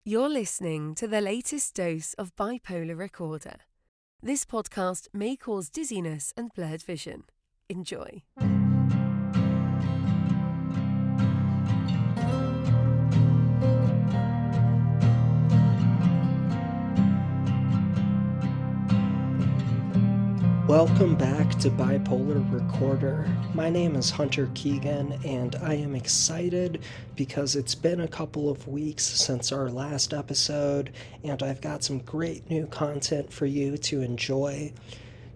You're listening to the latest dose of Bipolar Recorder. This podcast may cause dizziness and blurred vision. Enjoy. Welcome back to Bipolar Recorder. My name is Hunter Keegan, and I am excited because it's been a couple of weeks since our last episode, and I've got some great new content for you to enjoy.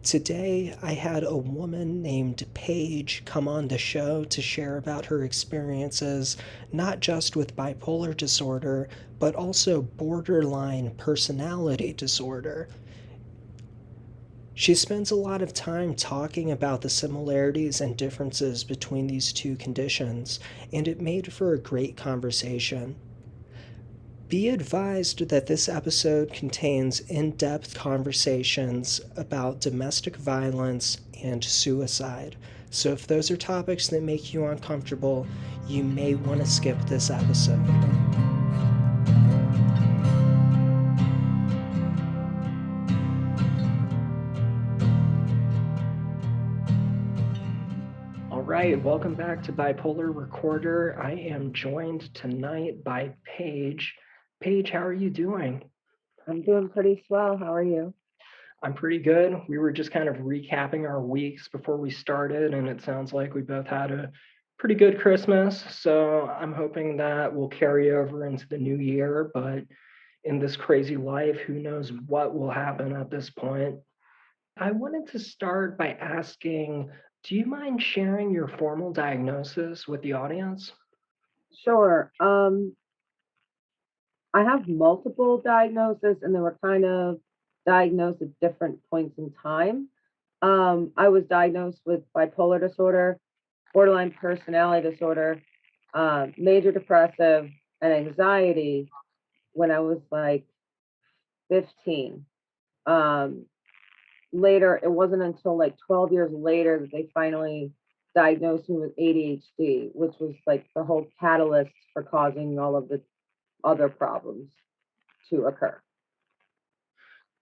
Today, I had a woman named Paige come on the show to share about her experiences, not just with bipolar disorder, but also borderline personality disorder. She spends a lot of time talking about the similarities and differences between these two conditions, and it made for a great conversation. Be advised that this episode contains in-depth conversations about domestic violence and suicide, so if those are topics that make you uncomfortable, you may want to skip this episode. Right, welcome back to Bipolar Recorder. I am joined tonight by Paige. Paige, how are you doing? I'm doing pretty swell. How are you? I'm pretty good. We were just kind of recapping our weeks before we started, and it sounds like we both had a pretty good Christmas. So I'm hoping that will carry over into the new year. But in this crazy life, who knows what will happen at this point? I wanted to start by asking, do you mind sharing your formal diagnosis with the audience? Sure. I have multiple diagnoses, and they were kind of diagnosed at different points in time. I was diagnosed with bipolar disorder, borderline personality disorder, major depressive, and anxiety when I was like 15. Later, it wasn't until like 12 years later that they finally diagnosed me with ADHD, which was like the whole catalyst for causing all of the other problems to occur.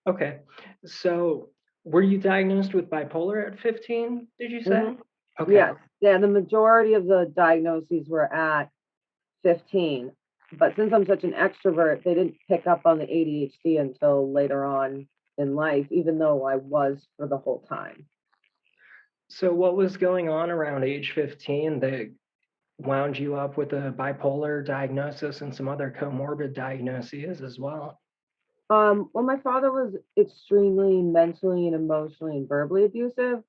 Okay, so were you diagnosed with bipolar at 15, did you say? Mm-hmm. Okay. Yes. Yeah, the majority of the diagnoses were at 15. But since I'm such an extrovert, they didn't pick up on the ADHD until later on in life, even though I was for the whole time. So what was going on around age 15 that wound you up with a bipolar diagnosis and some other comorbid diagnoses as well? Well, my father was extremely mentally and emotionally and verbally abusive.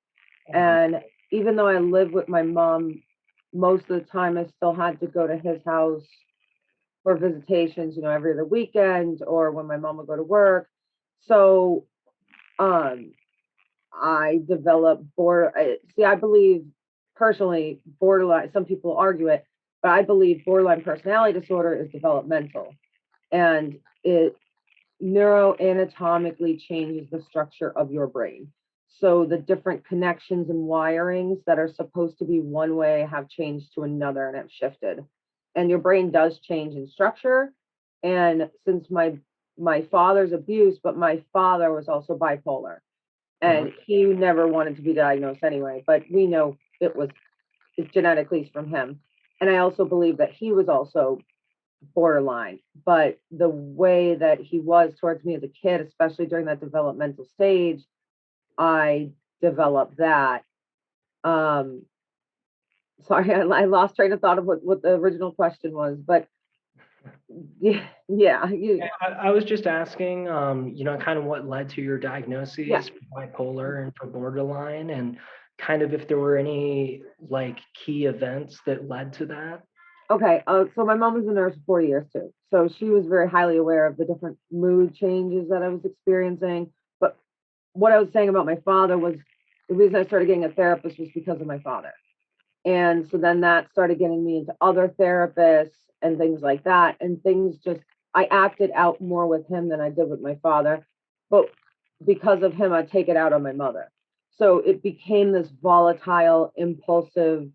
And even though I lived with my mom most of the time, I still had to go to his house for visitations, every other weekend or when my mom would go to work. So I developed I believe personally borderline, some people argue it, but I believe borderline personality disorder is developmental, and it neuroanatomically changes the structure of your brain. So the different connections and wirings that are supposed to be one way have changed to another and have shifted. And your brain does change in structure. And since my father's abuse, but my father was also bipolar, and he never wanted to be diagnosed anyway, but we know it's genetically from him. And I also believe that he was also borderline, but the way that he was towards me as a kid, especially during that developmental stage, I developed that. Sorry, I lost train of thought of what the original question was, but yeah. I was just asking, kind of what led to your diagnoses for bipolar and for borderline, and kind of if there were any like key events that led to that. Okay, so my mom was a nurse for 4 years too. So she was very highly aware of the different mood changes that I was experiencing. But what I was saying about my father was the reason I started getting a therapist was because of my father. And so then that started getting me into other therapists and things like that. And I acted out more with him than I did with my father. But because of him, I'd take it out on my mother. So it became this volatile, impulsive,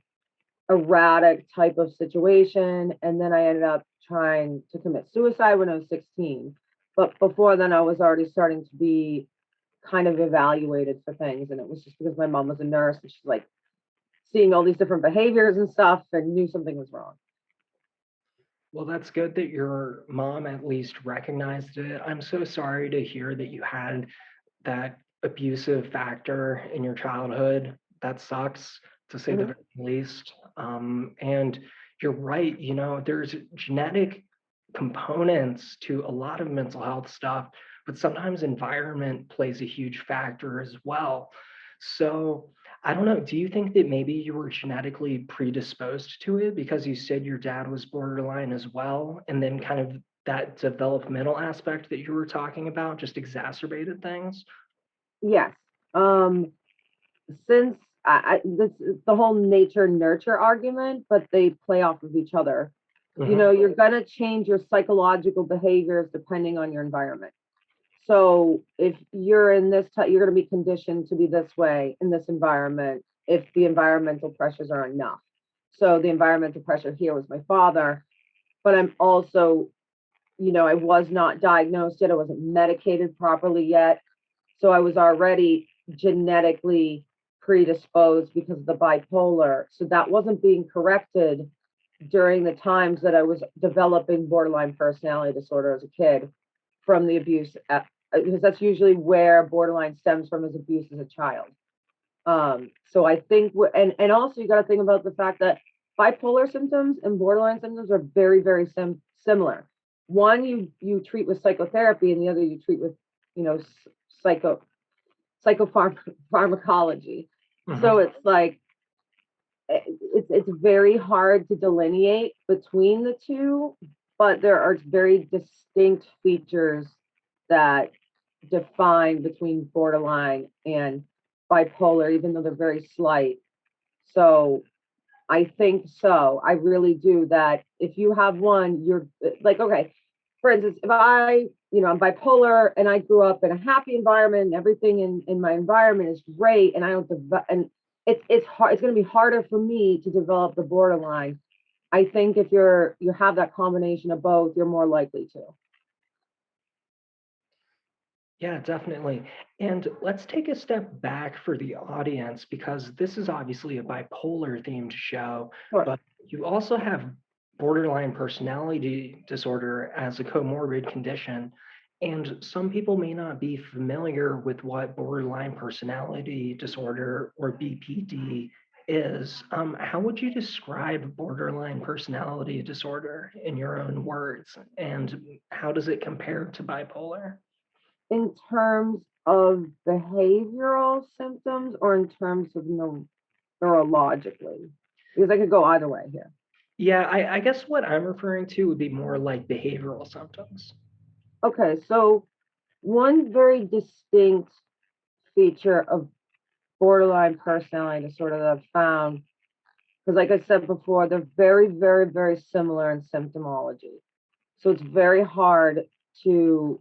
erratic type of situation. And then I ended up trying to commit suicide when I was 16. But before then, I was already starting to be kind of evaluated for things. And it was just because my mom was a nurse and she's like seeing all these different behaviors and stuff and knew something was wrong. Well, that's good that your mom at least recognized it. I'm so sorry to hear that you had that abusive factor in your childhood. That sucks, to say the Mhm. very least. And you're right, there's genetic components to a lot of mental health stuff, but sometimes environment plays a huge factor as well. So I don't know, do you think that maybe you were genetically predisposed to it because you said your dad was borderline as well, and then kind of that developmental aspect that you were talking about just exacerbated things? Yes. Um, since this is the whole nature nurture argument, but they play off of each other. Mhm. You're going to change your psychological behaviors depending on your environment. So if you're in this type, you're going to be conditioned to be this way in this environment if the environmental pressures are enough. So the environmental pressure here was my father, but I'm also, I was not diagnosed yet. I wasn't medicated properly yet. So I was already genetically predisposed because of the bipolar. So that wasn't being corrected during the times that I was developing borderline personality disorder as a kid from the abuse, because that's usually where borderline stems from, is abuse as a child. So I think, and also you got to think about the fact that bipolar symptoms and borderline symptoms are very, very similar. One you treat with psychotherapy, and the other you treat with, you know, psycho psychopharmacology. So Mhm. it's like it's very hard to delineate between the two, but there are very distinct features that define between borderline and bipolar, even though they're very slight. So I think so. I really do, that if you have one, you're like, okay, for instance, if I'm bipolar and I grew up in a happy environment and everything in my environment is great, and I don't, and it's hard, it's going to be harder for me to develop the borderline. I think if you have that combination of both, you're more likely to. Yeah, definitely. And let's take a step back for the audience because this is obviously a bipolar themed show, Sure. but you also have borderline personality disorder as a comorbid condition. And some people may not be familiar with what borderline personality disorder or BPD is. How would you describe borderline personality disorder in your own words? And how does it compare to bipolar? In terms of behavioral symptoms or in terms of neurologically? Because I could go either way here. Yeah, I guess what I'm referring to would be more like behavioral symptoms. Okay, so one very distinct feature of borderline personality disorder that I've found, because like I said before, they're very, very, very similar in symptomology. So it's very hard to,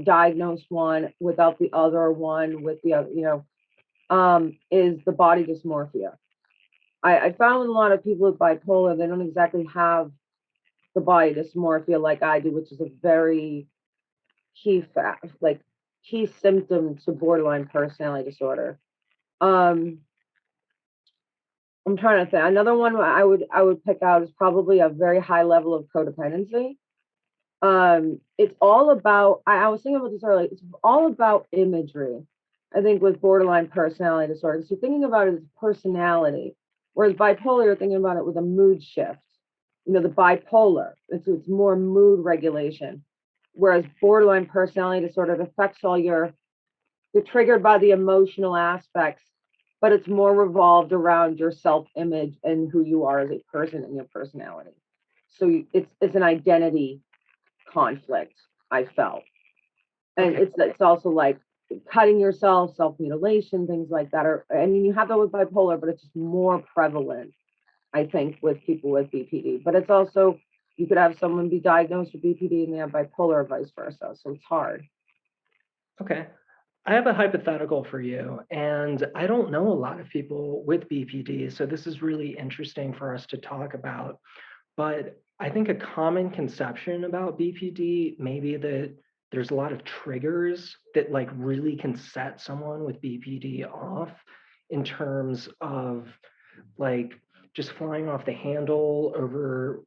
diagnose one without the other one with the other, is the body dysmorphia. I found a lot of people with bipolar, they don't exactly have the body dysmorphia like I do, which is a very key fact, like key symptom to borderline personality disorder. Um, I'm trying to think. Another one I would pick out is probably a very high level of codependency. It's all about. I was thinking about this earlier. It's all about imagery. I think with borderline personality disorder, so you're thinking about it as personality, whereas bipolar, you're thinking about it with a mood shift. The bipolar, it's more mood regulation, whereas borderline personality disorder, it affects all you're triggered by the emotional aspects, but it's more revolved around your self-image and who you are as a person and your personality. So it's an identity conflict, I felt. And Okay. it's also like cutting yourself, self-mutilation, things like that. I mean, you have that with bipolar, but it's just more prevalent, I think, with people with BPD. But it's also, you could have someone be diagnosed with BPD and they have bipolar or vice versa. So it's hard. Okay. I have a hypothetical for you, and I don't know a lot of people with BPD, so this is really interesting for us to talk about. But I think a common conception about BPD may be that there's a lot of triggers that like really can set someone with BPD off in terms of like just flying off the handle over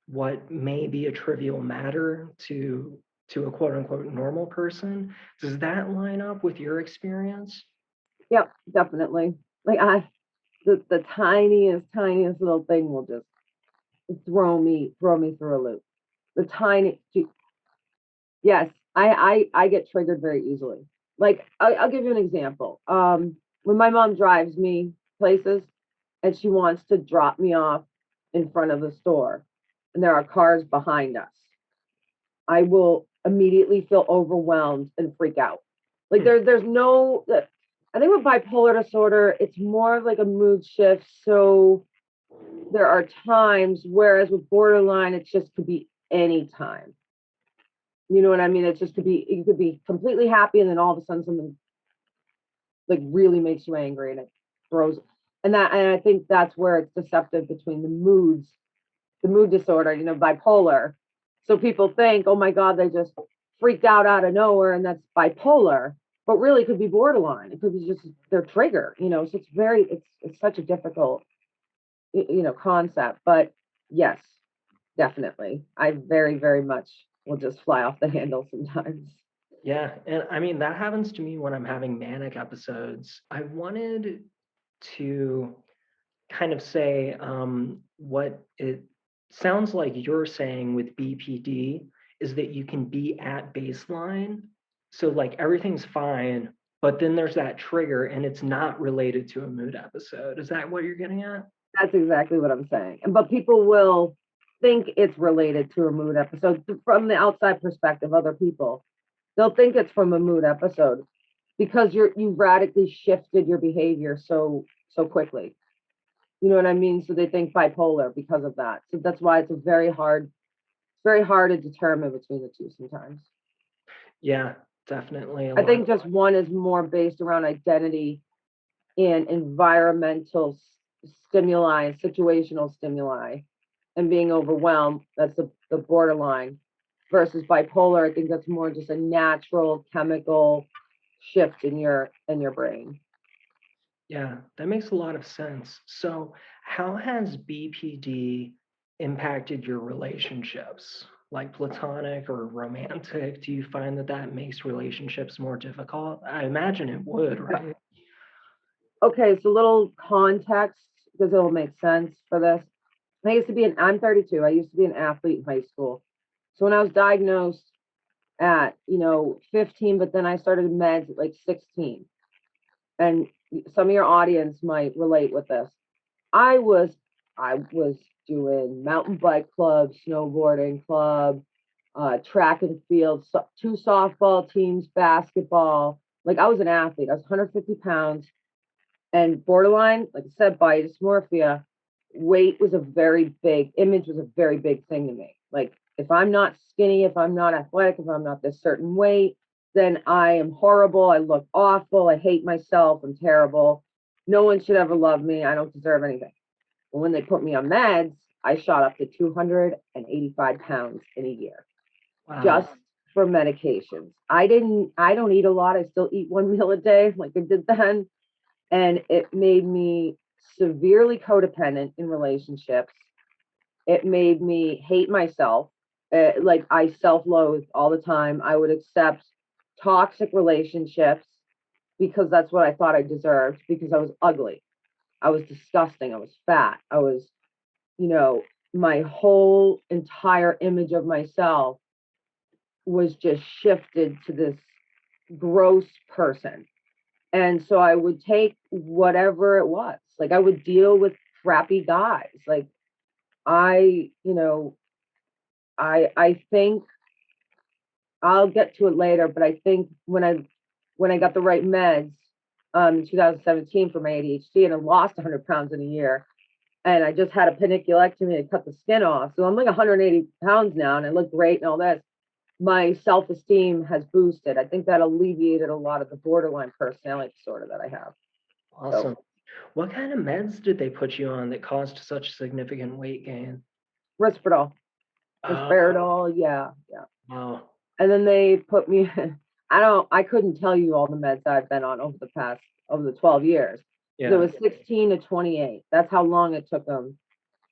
what may be a trivial matter to a quote unquote normal person. Does that line up with your experience? Yep, definitely. Like the tiniest little thing will just throw me through a loop. The tiny, yes, I get triggered very easily. Like I'll give you an example. When my mom drives me places and she wants to drop me off in front of the store, and there are cars behind us, I will immediately feel overwhelmed and freak out. Like there's no. I think with bipolar disorder, it's more of like a mood shift. So there are times, whereas with borderline, it just could be any time. You know what I mean? It just could be, you could be completely happy, and then all of a sudden something like really makes you angry, and it throws. And I think that's where it's deceptive between the moods, the mood disorder, bipolar. So people think, oh my God, they just freaked out of nowhere, and that's bipolar. But really, it could be borderline. It could be just their trigger. So it's such a difficult, concept. But yes, definitely, I very very much will just fly off the handle sometimes. Yeah, and I mean that happens to me when I'm having manic episodes. I wanted to kind of say what it sounds like you're saying with BPD is that you can be at baseline. So, like, everything's fine, but then there's that trigger and it's not related to a mood episode. Is that what you're getting at? That's exactly what I'm saying. But people will think it's related to a mood episode from the outside perspective. Other people, they'll think it's from a mood episode because you radically shifted your behavior so quickly. You know what I mean? So they think bipolar because of that. So that's why it's very hard to determine between the two sometimes. Yeah, definitely. A I lot. think just one is more based around identity and environmental stimuli, situational stimuli, and being overwhelmed. That's the borderline. Versus bipolar, I think that's more just a natural chemical shift in your brain. Yeah, that makes a lot of sense. So, how has BPD impacted your relationships, like platonic or romantic? Do you find that that makes relationships more difficult? I imagine it would, right? Okay, so little context because it'll make sense for this. I'm 32. I used to be an athlete in high school. So when I was diagnosed at, 15, but then I started meds at like 16. And some of your audience might relate with this. I was I was doing mountain bike club, snowboarding club, track and field, two softball teams, basketball. Like I was an athlete. I was 150 pounds, and borderline, like I said, body dysmorphia. Weight was a very big image was a very big thing to me. Like if I'm not skinny, if I'm not athletic, if I'm not this certain weight, then I am horrible. I look awful. I hate myself. I'm terrible. No one should ever love me. I don't deserve anything. But when they put me on meds, I shot up to 285 pounds in a year Wow. just for medications. I don't eat a lot. I still eat one meal a day like I did then. And it made me severely codependent in relationships. It made me hate myself. Like I self-loathed all the time. I would accept toxic relationships because that's what I thought I deserved because I was ugly. I was disgusting. I was fat. I was, you know, my whole entire image of myself was just shifted to this gross person. And so I would take whatever it was. Like I would deal with crappy guys. Like I, I think I'll get to it later, but I think when I got the right meds in 2017 for my ADHD, and I lost 100 pounds in a year, and I just had a paniculectomy to cut the skin off. So I'm like 180 pounds now, and I look great and all this. My self-esteem has boosted. I think that alleviated a lot of the borderline personality disorder that I have. So Awesome. What kind of meds did they put you on that caused such significant weight gain? Risperdal. Risperidol, yeah, yeah. Wow. And then they put me I couldn't tell you all the meds I've been on over the 12 years. It Yeah. was 16 to 28. That's how long it took them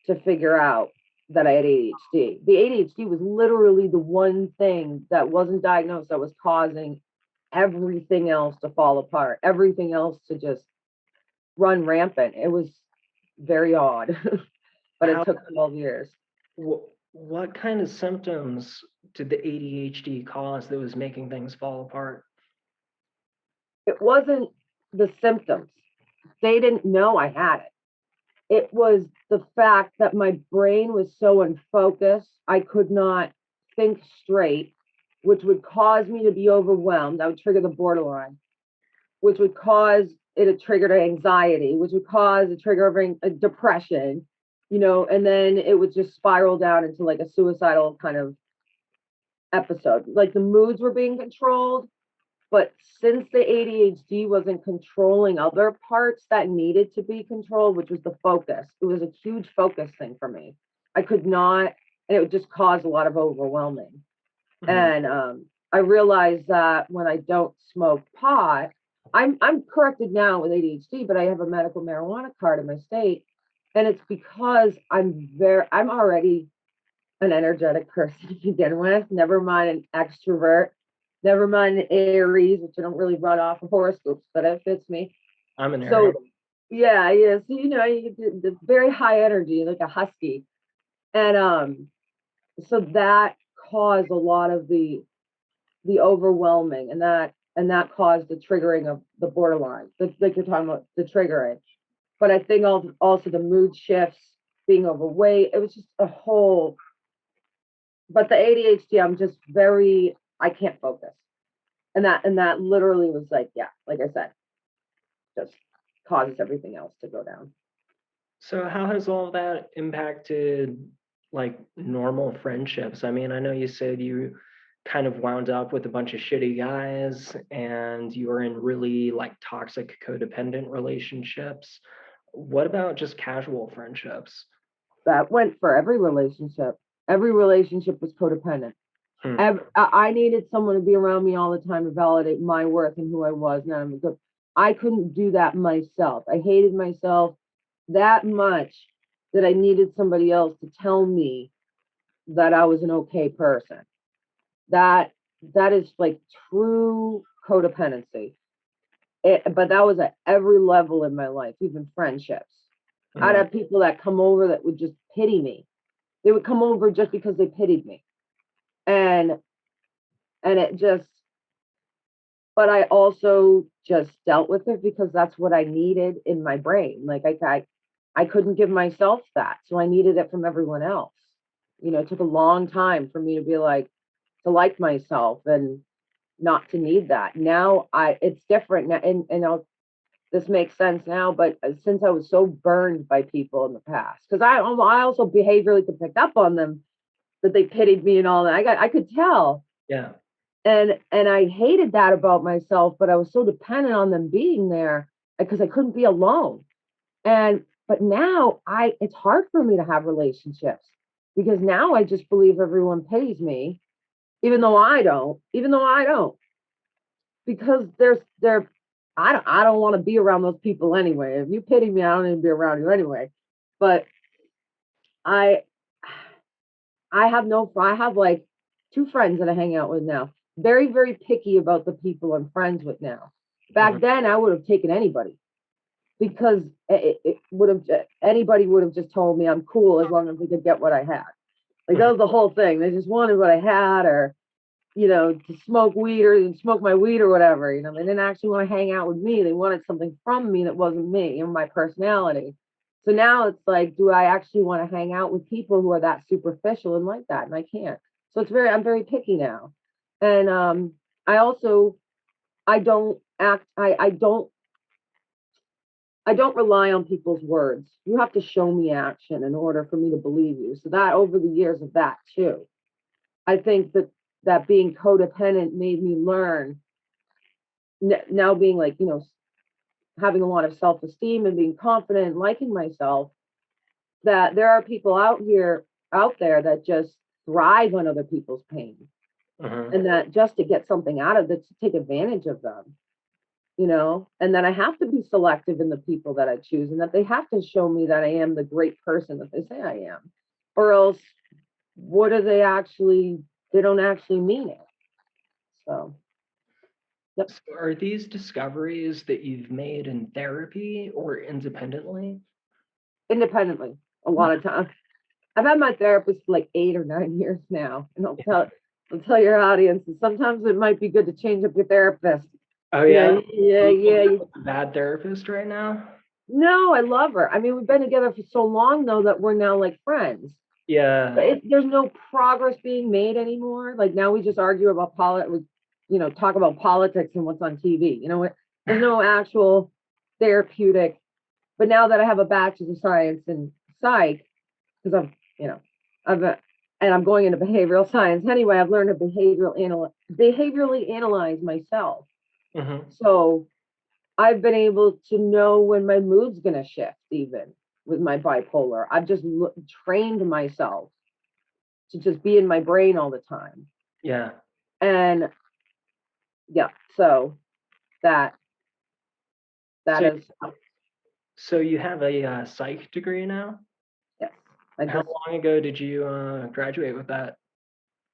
to figure out that I had ADHD. The ADHD was literally the one thing that wasn't diagnosed that was causing everything else to fall apart, everything else to just run rampant. It was very odd, but it How, took 12 years. what kind of symptoms did the ADHD cause that was making things fall apart? It wasn't the symptoms. They didn't know I had it. It was the fact that my brain was so unfocused, I could not think straight, which would cause me to be overwhelmed. That would trigger the borderline, which would cause it a trigger to anxiety, which would cause a trigger of a depression, and then it would just spiral down into like a suicidal kind of episode. Like the moods were being controlled, but since the ADHD wasn't controlling other parts that needed to be controlled, which was the focus, it was a huge focus thing for me. I could not, and it would just cause a lot of overwhelming. Mhm. And I realized that when I don't smoke pot, I'm corrected now with ADHD, but I have a medical marijuana card in my state, and it's because I'm already an energetic person to begin with. Never mind an extrovert. Never mind an Aries, which I don't really run off of horoscopes, but it fits me. I'm an So Aries. yeah, yeah. So you get the very high energy, like a husky, and so that caused a lot of the overwhelming, and that caused the triggering of the borderline, like you're talking about the triggering. But I think also the mood shifts, being overweight, it was just a whole. But the ADHD, I can't focus, and that literally was like, yeah, like I said, just causes everything else to go down. So how has all that impacted like normal friendships? I mean, I know you said you kind of wound up with a bunch of shitty guys and you were in really like toxic codependent relationships. What about just casual friendships? That went for every relationship. Every relationship was codependent. Hmm. I needed someone to be around me all the time to validate my worth and who I was. Now I'm good. I couldn't do that myself. I hated myself that much that I needed somebody else to tell me that I was an okay person. That that is like true codependency. But that was at every level in my life, even friendships. I'd Hmm. have people that come over that would just pity me. They would come over just because they pitied me. And and it just but I also just dealt with it because that's what I needed in my brain. Like I couldn't give myself that. So I needed it from everyone else. It took a long time for me to be like to like myself and not to need that. Now it's different now, this makes sense now, but since I was so burned by people in the past, because I also behaviorally could pick up on them that they pitied me and all that. I could tell, Yeah. and I hated that about myself, but I was so dependent on them being there because I couldn't be alone. But now it's hard for me to have relationships because now I just believe everyone pities me, even though I don't, because they're I don't want to be around those people anyway. If you pity me, I don't need to be around you anyway. But I I have like two friends that I hang out with now. Very, very picky about the people I'm friends with now. Mhm. Back then, I would have taken anybody because it would have anybody would have just told me I'm cool as long as they could get what I had. Like that Mhm. was the whole thing. They just wanted what I had, or to smoke weed or smoke my weed or whatever. They didn't actually want to hang out with me. They wanted something from me that wasn't me and my personality. So now it's like, do I actually want to hang out with people who are that superficial and like that? And I can't. So I'm very picky now. And I also, I don't act, I don't rely on people's words. You have to show me action in order for me to believe you. So that over the years of that too, I think that being codependent made me learn now being like, having a lot of self-esteem and being confident and liking myself, that there are people out there that just thrive on other people's pain, Mhm. and that just to get something out of it, to take advantage of them, and that I have to be selective in the people that I choose, and that they have to show me that I am the great person that they say I am, or else what are they don't actually mean it. So, yep, So are these discoveries that you've made in therapy or independently? independently, a lot of times. I've had my therapist for like 8 or 9 years now, and I'll tell your audience that sometimes it might be good to change up your therapist. Oh You know, yeah? yeah, Do you think yeah. that's a bad therapist right now? No, I love her. I mean, we've been together for so long though that we're now like friends. But Yeah. there's no progress being made anymore. Like now we just argue about talk about politics and what's on TV. There's no actual therapeutic. But now that I have a bachelor's of science in psych, because you know, and I'm going into behavioral science anyway. I've learned to behaviorally analyze myself. Mhm. So I've been able to know when my mood's going to shift, even with my bipolar. I've just trained myself to just be in my brain all the time. Yeah. And yeah, so that that So is so you have a psych degree now? yes. I How just long ago did you graduate with that?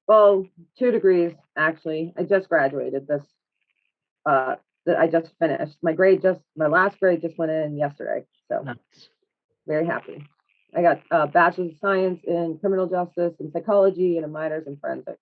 well, 2 degrees actually. I just graduated this. Uh, that I just finished. My last grade just went in yesterday. So Nice. very happy. I got a bachelor's of science in criminal justice and psychology and a minor's in forensics.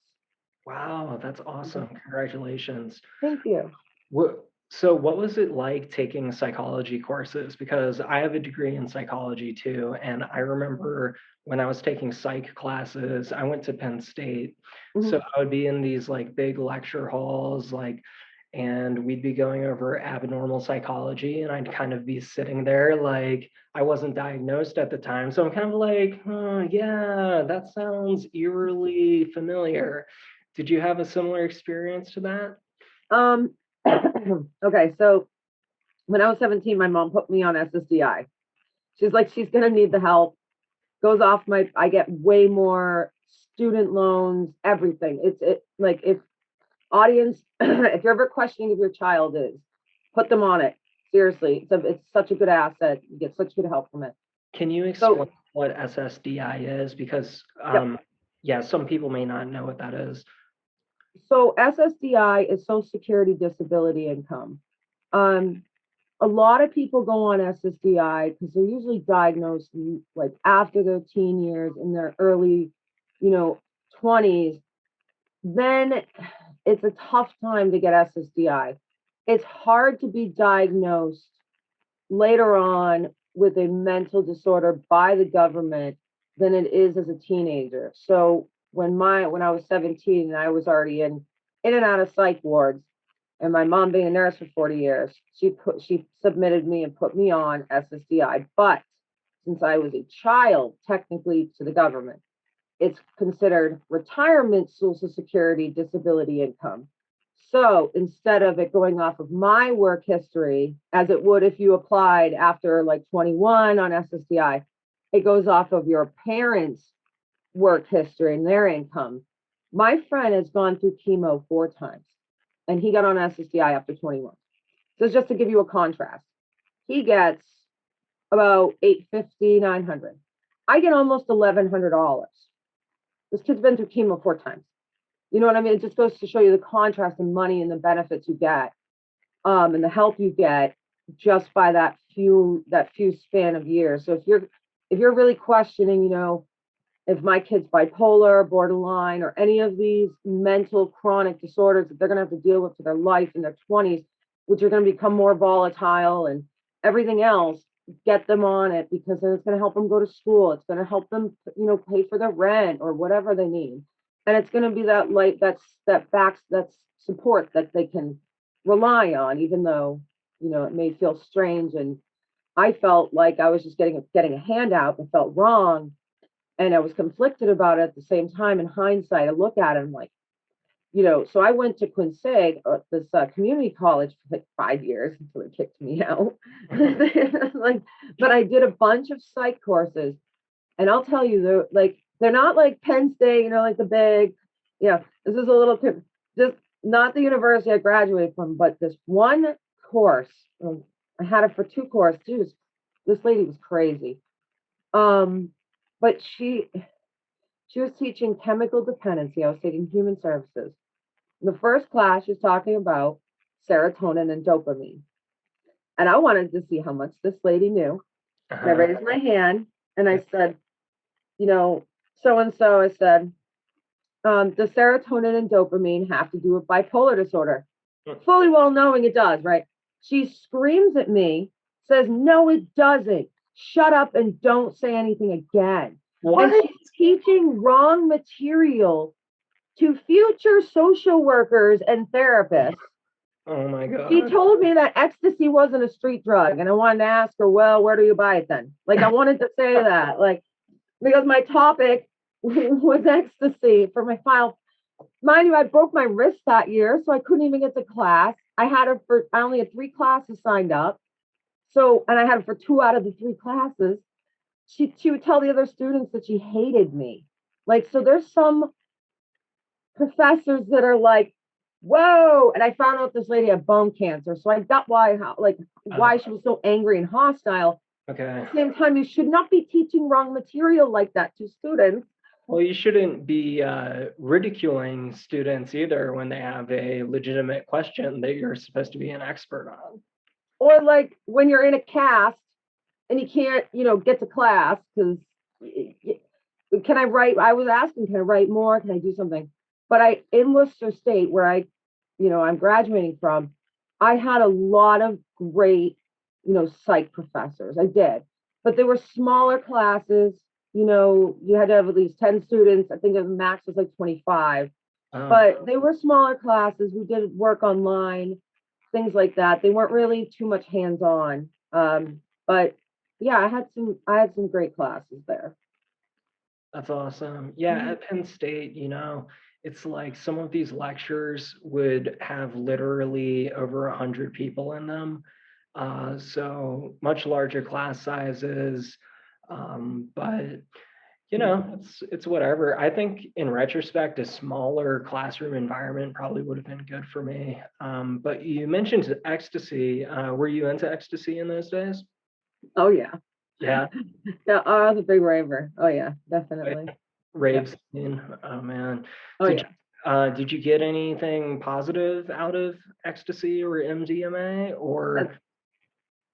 Wow, that's awesome. Congratulations. Thank you. What was it like taking psychology courses? Because I have a degree in psychology too, and I remember when I was taking psych classes, I went to Penn State. So Mhm. I would be in these like big lecture halls, and we'd be going over abnormal psychology, and I'd kind of be sitting there like I wasn't diagnosed at the time. So I'm kind of like, yeah, that sounds eerily familiar. Did you have a similar experience to that? Um, okay, so when I was 17, my mom put me on SSDI. She's like, she's gonna need the help. Goes off I get way more student loans, everything. It like if audience, if you're ever questioning if your child is, put them on it. Seriously, it's such a good asset. You get such good help from it. Can you So, explain what SSDI is? Because, yep. yeah, some people may not know what that is. So SSDI is Social Security Disability Income. Um, a lot of people go on SSDI because they're usually diagnosed like after their teen years in their early, you know, 20s. Then it's a tough time to get SSDI. It's hard to be diagnosed later on with a mental disorder by the government than it is as a teenager. So when I was 17 and I was already in and out of psych wards, and my mom being a nurse for 40 years, she submitted me and put me on SSDI. But since I was a child, technically to the government, it's considered retirement Social Security disability income. So instead of it going off of my work history, as it would if you applied after like 21 on SSDI, it goes off of your parents' work history and their income. My friend has gone through chemo 4 times and he got on SSDI after 21. So just to give you a contrast, he gets about 850, 900. I get almost $1,100. This kid's been through chemo 4 times. You know what I mean? It just goes to show you the contrast in money and the benefits you get, and the help you get just by that few span of years. So if you're really questioning, if my kid's bipolar, borderline, or any of these mental chronic disorders that they're going to have to deal with for their life in their 20s, which are going to become more volatile and everything else, get them on it because then it's going to help them go to school. It's going to help them, pay for their rent or whatever they need. And it's going to be that light, that's support that they can rely on, even though, it may feel strange. And I felt like I was just getting a handout and felt wrong, and I was conflicted about it at the same time. In hindsight, I look at it and I'm like, so I went to Quinsig, this community college for like 5 years until they kicked me out. Like, but I did a bunch of psych courses, and I'll tell you, like They're not like Penn State, like the big, this is a little, just not the university I graduated from, but this one course. I had it for 2 courses. This lady was crazy. But she was teaching chemical dependency. I was taking human services. In the first class, she was talking about serotonin and dopamine. And I wanted to see how much this lady knew. And I raised my hand and I said, so and so, I said, does serotonin and dopamine have to do with bipolar disorder? Fully well knowing it does, right? She screams at me, says, no, it doesn't. Shut up and don't say anything again. What? And she's teaching wrong material to future social workers and therapists. Oh my God. She told me that ecstasy wasn't a street drug. And I wanted to ask her, well, where do you buy it then? Like, I wanted to say that, because my topic was ecstasy for my file. Mind you, I broke my wrist that year, so I couldn't even get to class. I only had 3 classes signed up. So, and I had her for 2 out of the 3 classes. She would tell the other students that she hated me. So there's some professors that are like, whoa. And I found out this lady had bone cancer. So I got why she was so angry and hostile. Okay. At the same time, you should not be teaching wrong material like that to students. Well, you shouldn't be ridiculing students either when they have a legitimate question that you're supposed to be an expert on. Or when you're in a cast and you can't, get to class because can I write? I was asking, can I write more? Can I do something? But in Worcester State, where I'm graduating from, I had a lot of great, psych professors. I did, but they were smaller classes. You had to have at least 10 students. I think the max was 25, but they were smaller classes. We did work online, things like that. They weren't really too much hands-on. But yeah, I had some great classes there. That's awesome. Yeah, at Penn State, it's like some of these lectures would have literally over 100 people in them. So much larger class sizes. But it's whatever. I think in retrospect, a smaller classroom environment probably would have been good for me. But you mentioned ecstasy. Were you into ecstasy in those days? Oh yeah. Yeah. Yeah, I was a big raver. Oh yeah, definitely. Rave scene. Oh man. Oh Did yeah. did you get anything positive out of ecstasy or MDMA or?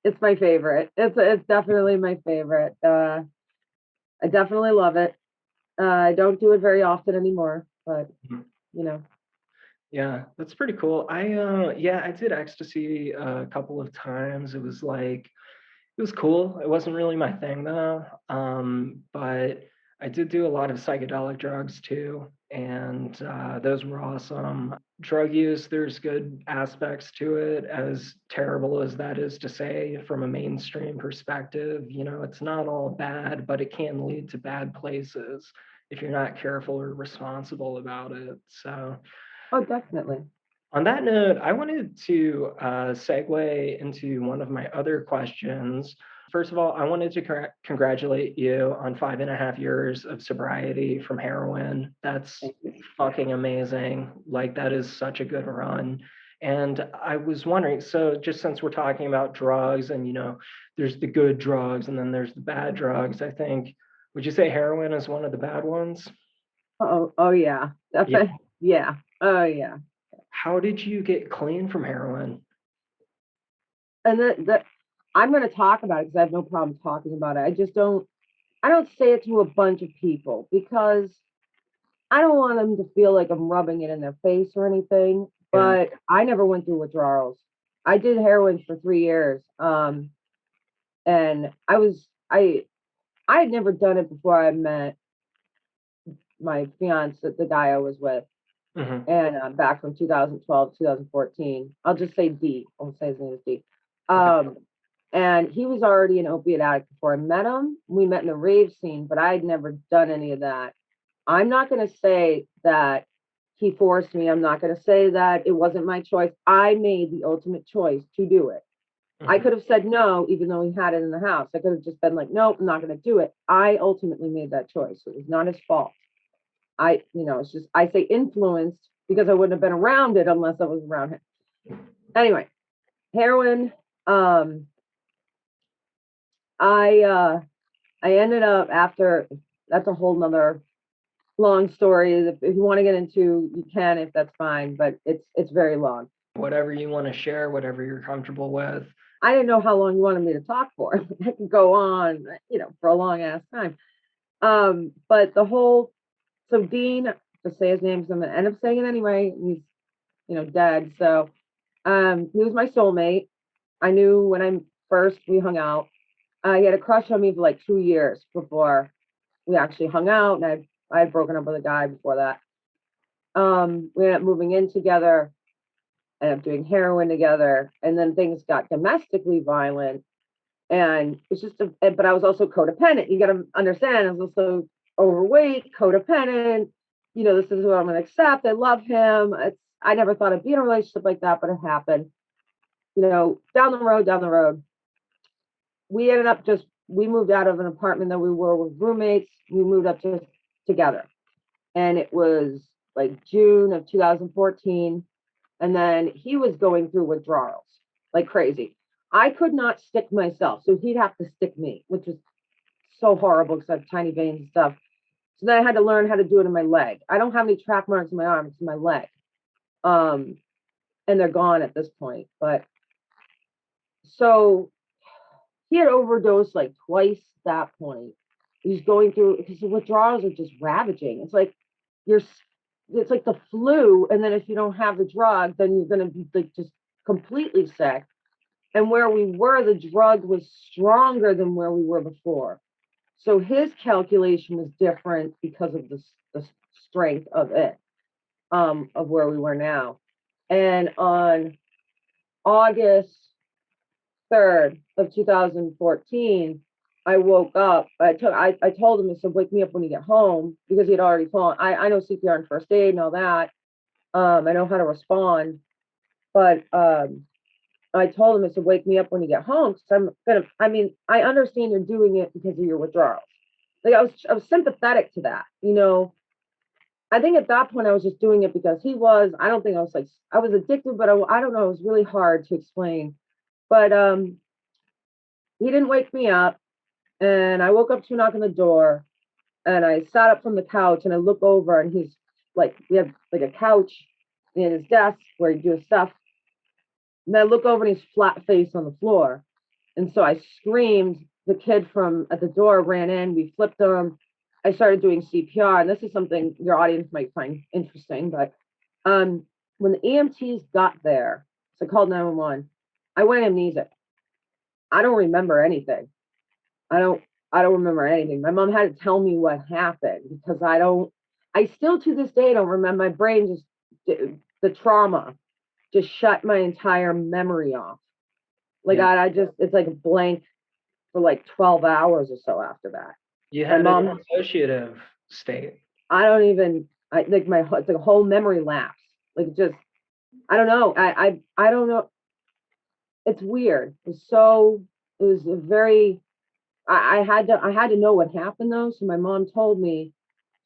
It's my favorite. It's definitely my favorite. I definitely love it. I don't do it very often anymore, but Yeah, that's pretty cool. I did ecstasy a couple of times. It was cool. It wasn't really my thing though. But I did do a lot of psychedelic drugs too, and those were awesome. Drug use, there's good aspects to it, as terrible as that is to say from a mainstream perspective. It's not all bad, but it can lead to bad places if you're not careful or responsible about it. So, oh, definitely. on that note, I wanted to segue into one of my other questions. First of all, I wanted to congratulate you on 5.5 years of sobriety from heroin. That's fucking amazing. That is such a good run. And I was wondering, so just since we're talking about drugs and, there's the good drugs and then there's the bad drugs, I think, would you say heroin is one of the bad ones? Oh yeah, definitely. Yeah. Oh yeah. How did you get clean from heroin? And I'm going to talk about it because I have no problem talking about it. I don't say it to a bunch of people because I don't want them to feel like I'm rubbing it in their face or anything. But I never went through withdrawals. I did heroin for 3 years. And I had never done it before I met my fiance, the guy I was with. Mm-hmm. And back from 2012, 2014. I'll just say D. I'll say his name is D. And he was already an opiate addict before I met him. We met in the rave scene, but I had never done any of that. I'm not going to say that he forced me. I'm not going to say that it wasn't my choice. I made the ultimate choice to do it. I could have said no, even though he had it in the house. I could have just been like, nope, I'm not going to do it. I ultimately made that choice. It was not his fault. It's just, I say influenced because I wouldn't have been around it unless I was around him. Anyway, heroin. I ended up after, that's a whole nother long story. If you want to get into, you can, if that's fine, but it's very long. Whatever you want to share, whatever you're comfortable with. I didn't know how long you wanted me to talk for. I could go on, for a long ass time. But so Dean, to say his name, because I'm gonna end up saying it anyway. He's, dead. So, he was my soulmate. I knew when we hung out. He had a crush on me for like 2 years before we actually hung out, and I had broken up with a guy before that. We ended up moving in together, ended up doing heroin together, and then things got domestically violent. And it's just, but I was also codependent. You got to understand, I was also overweight, codependent. This is what I'm going to accept. I love him. I never thought I'd be in a relationship like that, but it happened. Down the road, we moved out of an apartment that we were with roommates. We moved up just together. And it was like June of 2014. And then he was going through withdrawals like crazy. I could not stick myself, so he'd have to stick me, which was so horrible because I have tiny veins and stuff. So then I had to learn how to do it in my leg. I don't have any track marks in my arm, it's in my leg. And they're gone at this point. But so he had overdosed like twice at that point. He's going through, because the withdrawals are just ravaging. It's like the flu, and then if you don't have the drug, then you're going to be like just completely sick. And where we were, the drug was stronger than where we were before. So his calculation was different because of the strength of it, of where we were now. And on August 3rd of 2014, I woke up. I told him, I said, wake me up when you get home, because he had already fallen. I know CPR and first aid and all that. I know how to respond. But I told him, I said, wake me up when you get home. I understand you're doing it because of your withdrawals. Like I was sympathetic to that, I think at that point I was just doing it because I don't think I was like, I was addicted, but I don't know. It was really hard to explain. But he didn't wake me up, and I woke up to a knock on the door, and I sat up from the couch, and I look over, and he's like, we have like a couch in his desk where he do his stuff. And I look over, and he's flat face on the floor. And so I screamed. The kid from at the door ran in. We flipped him. I started doing CPR. And this is something your audience might find interesting. But when the EMTs got there, so I called 911, I went amnesic. I don't remember anything. I don't remember anything. My mom had to tell me what happened, because I still to this day don't remember. My brain the trauma just shut my entire memory off. Like it's like a blank for like 12 hours or so after that. You had an dissociative state. It's like a whole memory lapse. Like just, I don't know. I don't know. It's weird. It was a very, I had to know what happened though. So my mom told me,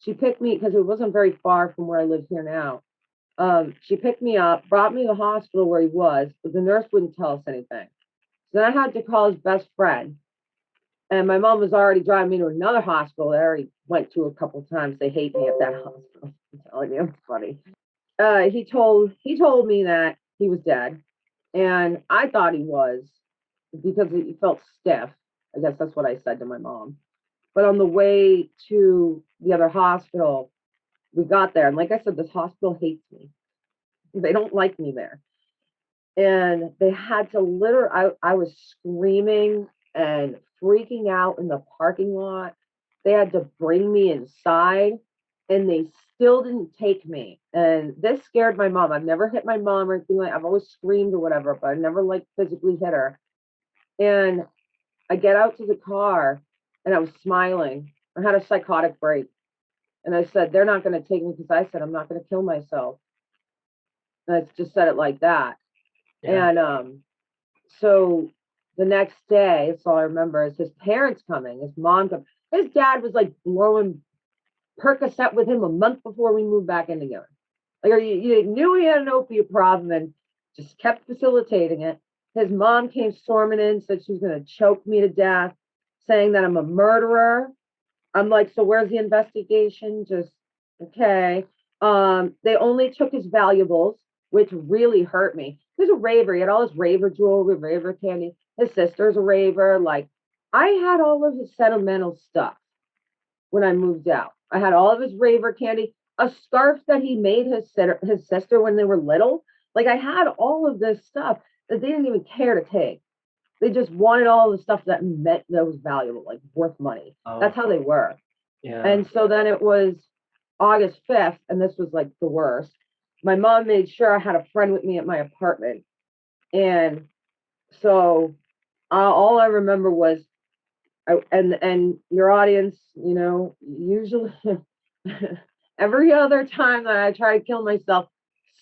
she picked me, because it wasn't very far from where I live here now. She picked me up, brought me to the hospital where he was, but the nurse wouldn't tell us anything. So then I had to call his best friend. And my mom was already driving me to another hospital that I already went to a couple of times. They hate me at that hospital. I'm telling you, it's funny. He told me that he was dead. And I thought he was, because he felt stiff. I guess that's what I said to my mom. But on the way to the other hospital, we got there. And like I said, this hospital hates me. They don't like me there. And they had to I was screaming and freaking out in the parking lot. They had to bring me inside, and they still didn't take me. And this scared my mom. I've never hit my mom or anything like. I've always screamed or whatever, but I never like physically hit her. And I get out to the car, and I was smiling. I had a psychotic break, and I said, "They're not going to take me," because I said I'm not going to kill myself. And I just said it like that. Yeah. And so the next day, that's all I remember, is his parents coming, his mom coming. His dad was like blowing Percocet with him a month before we moved back in together. Like you knew he had an opiate problem and just kept facilitating it. His mom came storming in, said she was going to choke me to death, saying that I'm a murderer. I'm like, so where's the investigation? Just okay. They only took his valuables, which really hurt me. He's a raver. He had all his raver jewelry, raver candy. His sister's a raver. Like, I had all of his sentimental stuff when I moved out. I had all of his raver candy, a scarf that he made his sister when they were little. Like, I had all of this stuff that they didn't even care to take. They just wanted all the stuff that meant that was valuable, like worth money. That's how they were. Yeah. And so then it was August 5th, and this was like the worst. My mom made sure I had a friend with me at my apartment. And so all I remember was, and your audience, usually every other time that I try to kill myself,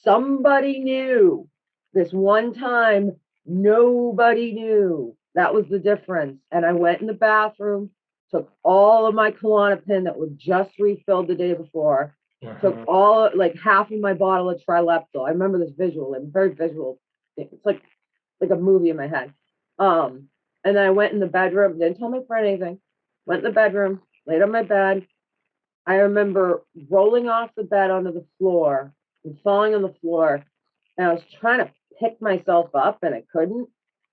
somebody knew. This one time, nobody knew. That was the difference. And I went in the bathroom, took all of my Klonopin that was just refilled the day before, took all, like half of my bottle of Trileptal. I remember this visual. It's very visual. It's like a movie in my head. And then I went in the bedroom, didn't tell my friend anything. Went in the bedroom, laid on my bed. I remember rolling off the bed onto the floor and falling on the floor. And I was trying to pick myself up and I couldn't.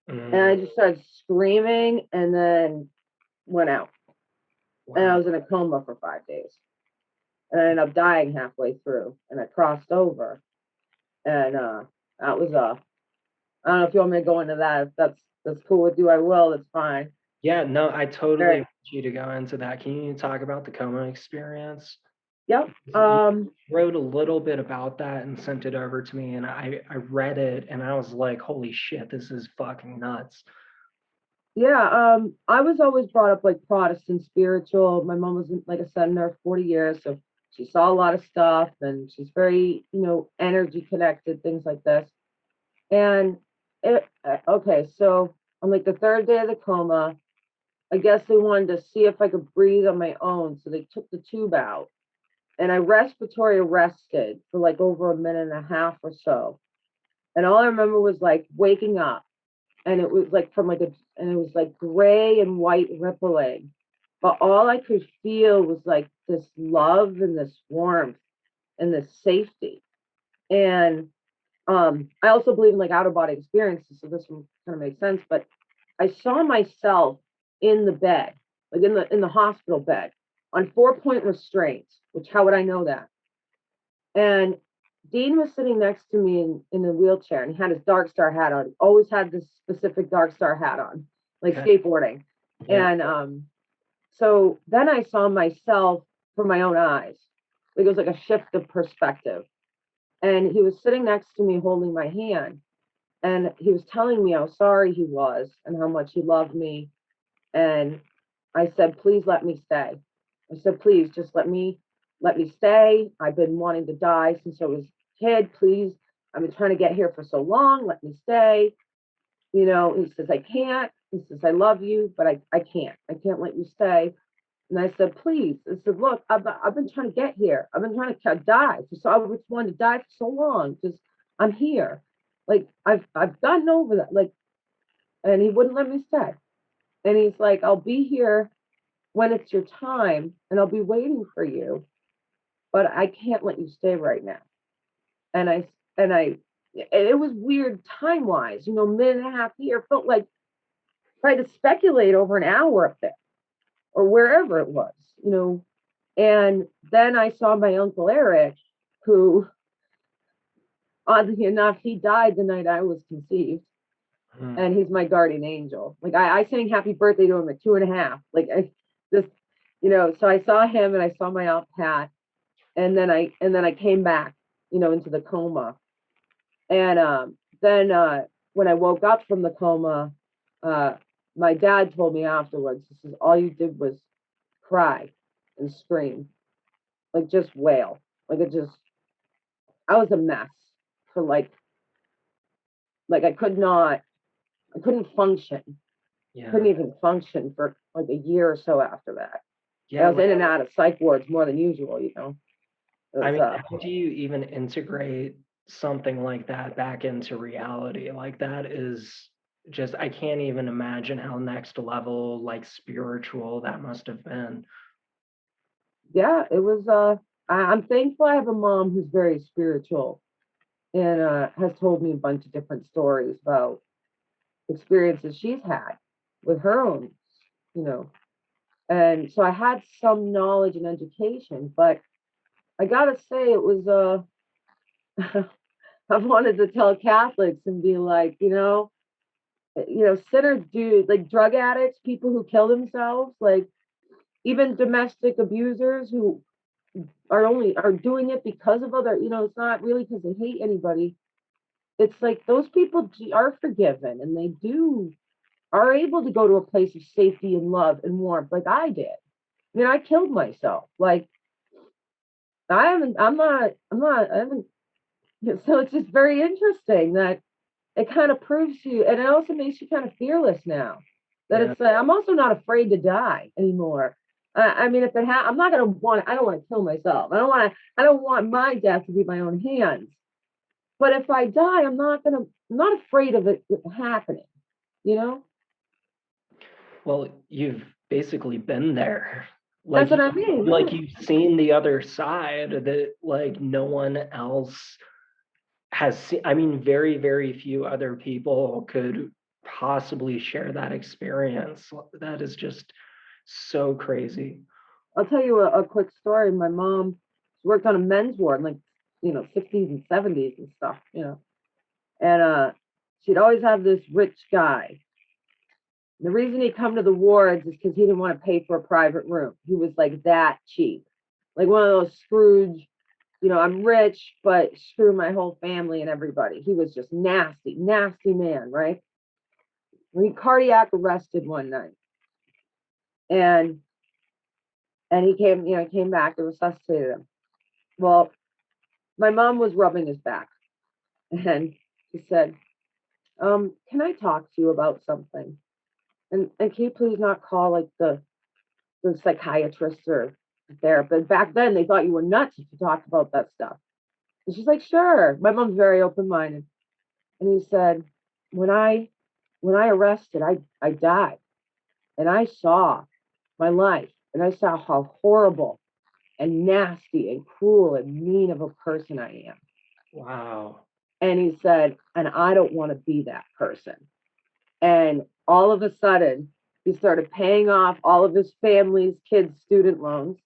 And I just started screaming and then went out. Wow. And I was in a coma for 5 days. And I ended up dying halfway through. And I crossed over. And that was I don't know if you want me to go into that. If that's cool with you, I will. That's fine. Yeah, no, I totally want you to go into that. Can you talk about the coma experience? Yep. You wrote a little bit about that and sent it over to me, and I read it, and I was like, holy shit, this is fucking nuts. Yeah, I was always brought up like Protestant spiritual. My mom was, like I said, in her 40 years, so she saw a lot of stuff, and she's very, energy connected, things like this. And okay, so on like the third day of the coma, I guess they wanted to see if I could breathe on my own, so they took the tube out, and I respiratory arrested for like over a minute and a half or so. And all I remember was like waking up, and it was like and it was like gray and white rippling. But all I could feel was like this love and this warmth and this safety. And I also believe in like out of body experiences, so this one kind of makes sense. But I saw myself in the bed, like in the hospital bed, on 4-point restraints. Which how would I know that? And Dean was sitting next to me in a wheelchair, and he had his Dark Star hat on. He always had this specific Dark Star hat on, like skateboarding. Yeah. And so then I saw myself from my own eyes. It was like a shift of perspective. And he was sitting next to me holding my hand. And he was telling me how sorry he was and how much he loved me. And I said, please let me stay. I said, please just let me stay. I've been wanting to die since I was a kid. Please, I've been trying to get here for so long. Let me stay. He says, I can't. He says, I love you, but I can't. I can't let you stay. And I said, please. I said, look, I've been trying to get here. I've been trying to die. So I just wanted to die for so long. Just I'm here. Like I've gotten over that. Like, and he wouldn't let me stay. And he's like, I'll be here when it's your time, and I'll be waiting for you, but I can't let you stay right now. And it was weird time wise, minute and a half here felt like trying to speculate over an hour up there or wherever it was, And then I saw my uncle Eric, who, oddly enough, he died the night I was conceived. And he's my guardian angel. Like I sang happy birthday to him at 2.5. Like I just, so I saw him and I saw my Aunt Pat, and then I came back, into the coma. And then when I woke up from the coma, my dad told me afterwards, he says, all you did was cry and scream, like just wail. Like I was a mess for like I couldn't function. Yeah. Couldn't even function for like a year or so after that. I Yeah, was in and out of psych wards more than usual, you know. It I was, mean, how do you even integrate something like that back into reality? Like that is just I can't even imagine how next level, like, spiritual that must have been. yeah, it was. I'm thankful I have a mom who's very spiritual and has told me a bunch of different stories about experiences she's had with her own, you know. And so I had some knowledge and education, but I gotta say it was I've wanted to tell Catholics and be like, sinners do, like drug addicts, people who kill themselves, like even domestic abusers who are doing it because of other, it's not really because they hate anybody. It's like those people are forgiven and they do are able to go to a place of safety and love and warmth like I did. I mean, I killed myself. Like I haven't, I'm not, I haven't. So it's just very interesting that it kind of proves you, and it also makes you kind of fearless now. That Yeah. it's, I'm also not afraid to die anymore. I mean, if I'm not gonna want. I don't want to kill myself. I don't want to. I don't want my death to be my own hands. But if I die, I'm not afraid of it happening. You know, Well, you've basically been there. that's Like what you I mean. like you've seen the other side that like no one else has seen. I mean, very, very few other people could possibly share that experience. That is just so crazy. I'll tell you a quick story. My mom worked on a men's ward, like 60s and 70s and stuff. And she'd always have this rich guy. The reason he'd come to the wards is because he didn't want to pay for a private room. He was like that cheap, like one of those Scrooge. I'm rich, but screw my whole family and everybody. He was just nasty, nasty man, right? He cardiac arrested one night, and he came, came back to resuscitate him. Well, my mom was rubbing his back, and she said, "Can I talk to you about something? And can you please not call like the psychiatrist or therapist? Back then, they thought you were nuts if you talked about that stuff." And she's like, "Sure." My mom's very open minded, and he said, "When I arrested, I died, and I saw my life, and I saw how horrible and nasty and cruel and mean of a person I am." Wow. And he said, "And I don't want to be that person." And all of a sudden, he started paying off all of his family's kids' student loans.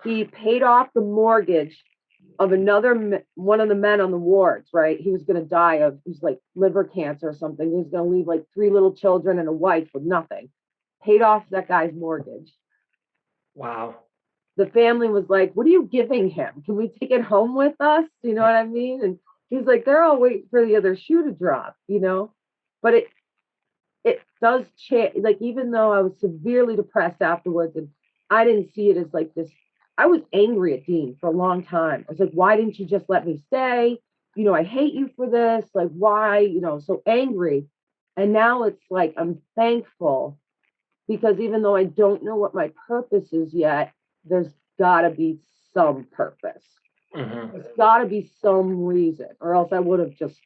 He paid off the mortgage of one of the men on the wards, right? He was going to die of, it was like liver cancer or something. He was going to leave like 3 little children and a wife with nothing. Paid off that guy's mortgage. Wow. The family was like, "What are you giving him? Can we take it home with us?" You know what I mean? And he's like, "They're all waiting for the other shoe to drop. But it does change. Like, even though I was severely depressed afterwards, and I didn't see it as like this, I was angry at Dean for a long time. I was like, "Why didn't you just let me stay? I hate you for this. Like, why?" So angry. And now it's like I'm thankful, because even though I don't know what my purpose is yet, there's got to be some purpose. Hmm. There's got to be some reason, or else I would have just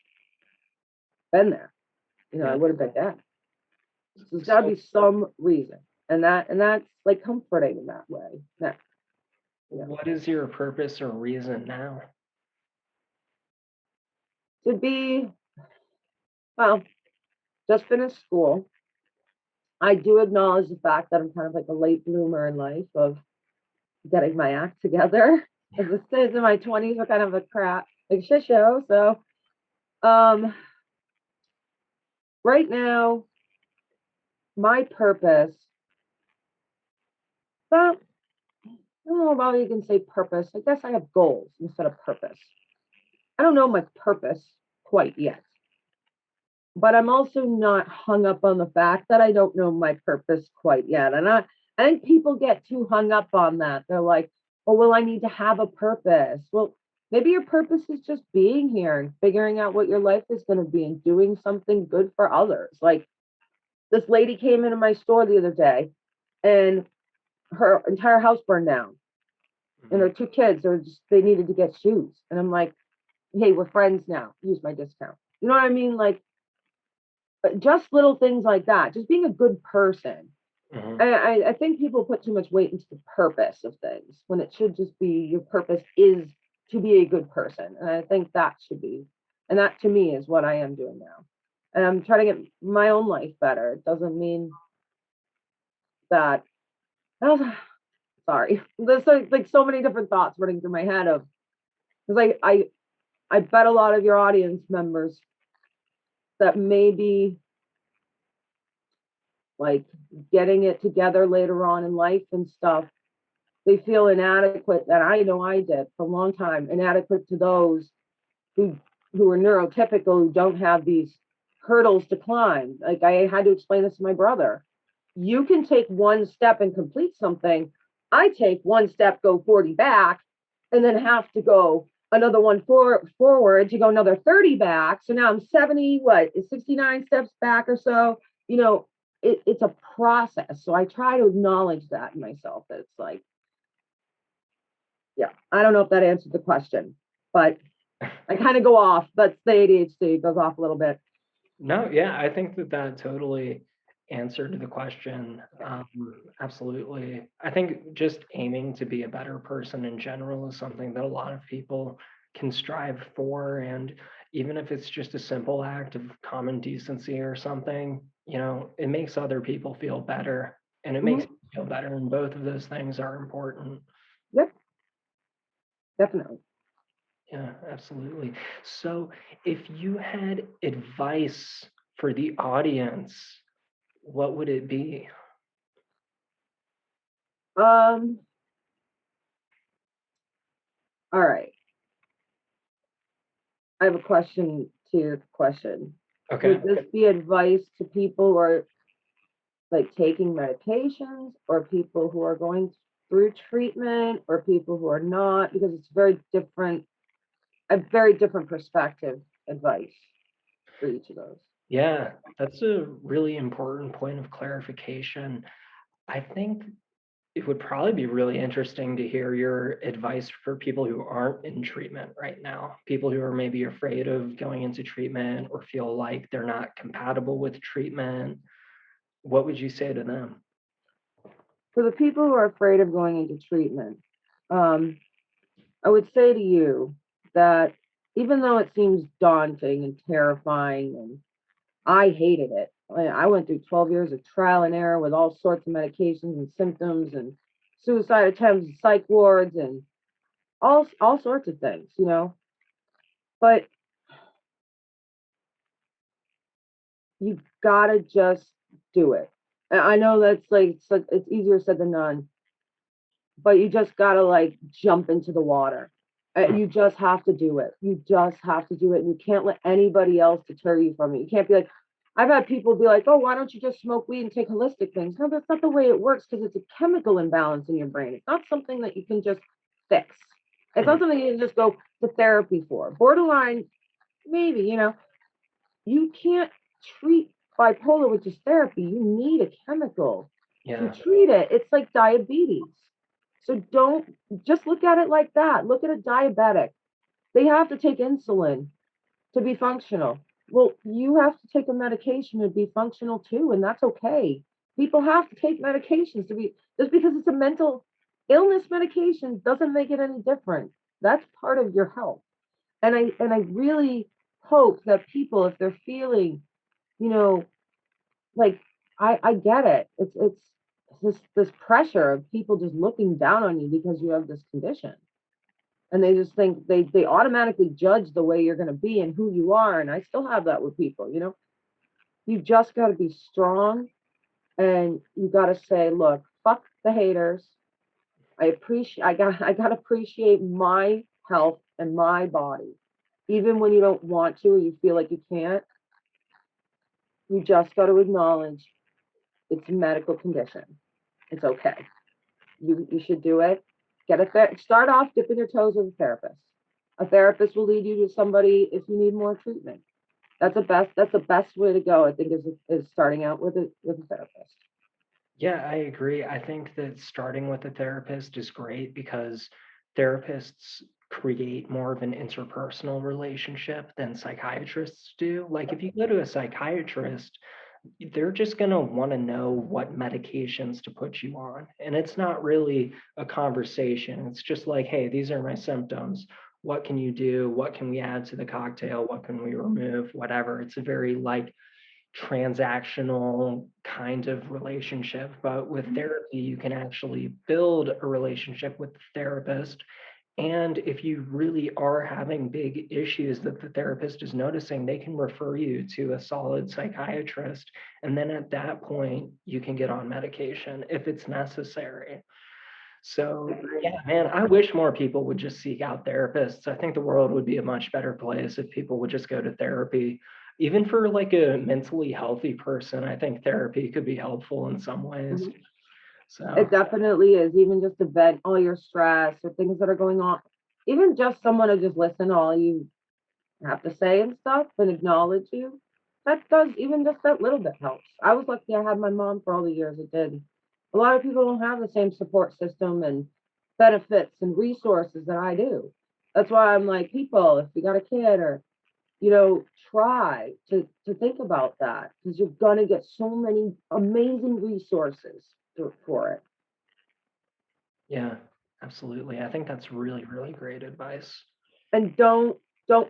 been there. I Yeah. would have been dead. So there's got to So be some reason, and that's like comforting in that way. what is your purpose or reason now? To be, well, just finished school. I do acknowledge the fact that I'm kind of like a late bloomer in life of getting my act together. As it says, in my 20s are kind of a crap, like shit show. So, um, right now, my purpose, well, I don't know about you can say purpose. I guess I have goals instead of purpose. I don't know my purpose quite yet, but I'm also not hung up on the fact that I don't know my purpose quite yet. And I think people get too hung up on that. They're like, "Oh, well, I need to have a purpose." Well, maybe your purpose is just being here and figuring out what your life is going to be and doing something good for others. Like, This lady came into my store the other day and her entire house burned down. And her 2 kids they needed to get shoes. And I'm like, hey, we're friends now. Use my discount. You know what I mean? Like, just little things like that. Just being a good person. Mhm. I think people put too much weight into the purpose of things when it should just be your purpose is to be a good person. And I think that should be, and that to me is what I am doing now. And I'm trying to get my own life better. It doesn't mean that, oh, sorry. There's like so many different thoughts running through my head of, because I bet a lot of your audience members that maybe like getting it together later on in life and stuff, they feel inadequate. And I know I did for a long time, inadequate to those who are neurotypical, who don't have these hurdles to climb. Like I had to explain this to my brother. You can take one step and complete something. I take one step, go 40 back, and then have to go another one forward to go another 30 back. So now I'm 70, 69 steps back or so. You know, it's a process. So I try to acknowledge that in myself. That it's like, yeah, I don't know if that answered the question, but I kind of go off. That's the ADHD, goes off a little bit. No, yeah, I think that totally answered the question. Absolutely. I think just aiming to be a better person in general is something that a lot of people can strive for. And even if it's just a simple act of common decency or something, it makes other people feel better and it makes you feel better. And both of those things are important. Yep, definitely. Yeah, absolutely. So, if you had advice for the audience, what would it be? All right. I have a question to your question. Okay. Would this be advice to people who are like taking medications, or people who are going through treatment, or people who are not? Because it's a very different perspective advice for each of those. Yeah, that's a really important point of clarification. I think it would probably be really interesting to hear your advice for people who aren't in treatment right now, people who are maybe afraid of going into treatment or feel like they're not compatible with treatment. What would you say to them? For the people who are afraid of going into treatment, I would say to you that even though it seems daunting and terrifying, and I hated it, I went through 12 years of trial and error with all sorts of medications and symptoms and suicide attempts and psych wards and all sorts of things, but you gotta just do it. And I know that's like it's easier said than done, but you just gotta like jump into the water. You just have to do it. You just have to do it. And you can't let anybody else deter you from it. You can't be like, I've had people be like, oh, why don't you just smoke weed and take holistic things? No, that's not the way it works, because it's a chemical imbalance in your brain. It's not something that you can just fix. It's not something you can just go to therapy for. Borderline, maybe, you can't treat bipolar with just therapy. You need a chemical to treat it. It's like diabetes. So don't just look at it like that. Look at a diabetic. They have to take insulin to be functional. Well, you have to take a medication to be functional too, and that's okay. People have to take medications to be, just because it's a mental illness medication doesn't make it any different. That's part of your health. And I really hope that people, if they're feeling, you know, like I get it. It's this pressure of people just looking down on you because you have this condition. And they just think they automatically judge the way you're gonna be and who you are. And I still have that with people, You just gotta be strong, and you gotta say, look, fuck the haters. I gotta appreciate my health and my body. Even when you don't want to or you feel like you can't, you just got to acknowledge it's a medical condition. It's okay. You should do it. Start off dipping your toes with a therapist. A therapist will lead you to somebody if you need more treatment. That's the best way to go, I think, is starting out with a therapist. Yeah, I agree. I think that starting with a therapist is great because therapists create more of an interpersonal relationship than psychiatrists do. Like, if you go to a psychiatrist, they're just going to want to know what medications to put you on. And it's not really a conversation. It's just like, hey, these are my symptoms. What can you do? What can we add to the cocktail? What can we remove? Whatever. It's a very like transactional kind of relationship. But with therapy, you can actually build a relationship with the therapist. And if you really are having big issues that the therapist is noticing, they can refer you to a solid psychiatrist. And then at that point, you can get on medication if it's necessary. So, yeah, man, I wish more people would just seek out therapists. I think the world would be a much better place if people would just go to therapy. Even for like a mentally healthy person, I think therapy could be helpful in some ways. Mhm. So, It definitely is. Even just to vent all your stress or things that are going on, even just someone to just listen to all you have to say and stuff and acknowledge you. That does, even just that little bit helps. I was lucky I had my mom for all the years it did. A lot of people don't have the same support system and benefits and resources that I do. That's why I'm like, people, if you got a kid or, try to think about that because you're gonna get so many amazing resources for it. yeah, absolutely. I think that's really, really great advice. And don't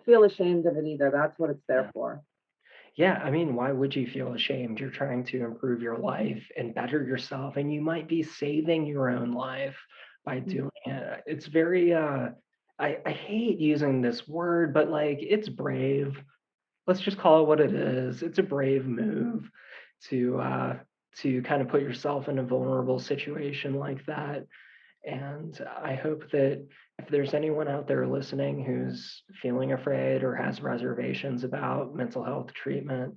feel ashamed of it either. That's what it's there Yeah. for. Yeah, I mean, why would you feel ashamed? You're trying to improve your life and better yourself, and you might be saving your own life by doing it. It's very I hate using this word, but like it's brave. Let's just call it what it is. It's a brave move to to kind of put yourself in a vulnerable situation like that. And I hope that if there's anyone out there listening who's feeling afraid or has reservations about mental health treatment,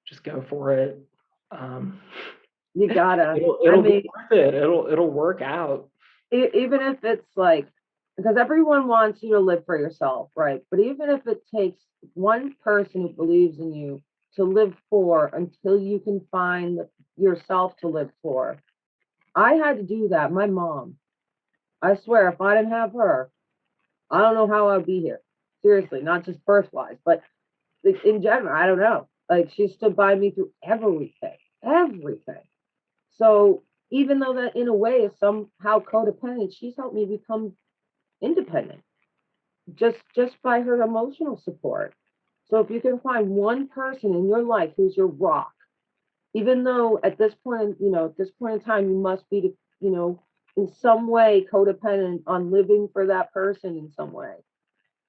just go for it. Um, You gotta. I it'll be mean, worth it. It'll work out. even if it's like, because everyone wants you to live for yourself, right? But even if it takes one person who believes in you to live for until you can find yourself to live for. I had to do that. My mom, I swear, if I didn't have her, I don't know how I'd be here. Seriously, not just birth wise, but like, in general, I don't know. Like, she stood by me through everything, everything. So even though that in a way is somehow codependent, she's helped me become independent just by her emotional support. So if you can find one person in your life who's your rock, even though at this point, at this point in time, you must be, in some way codependent on living for that person in some way.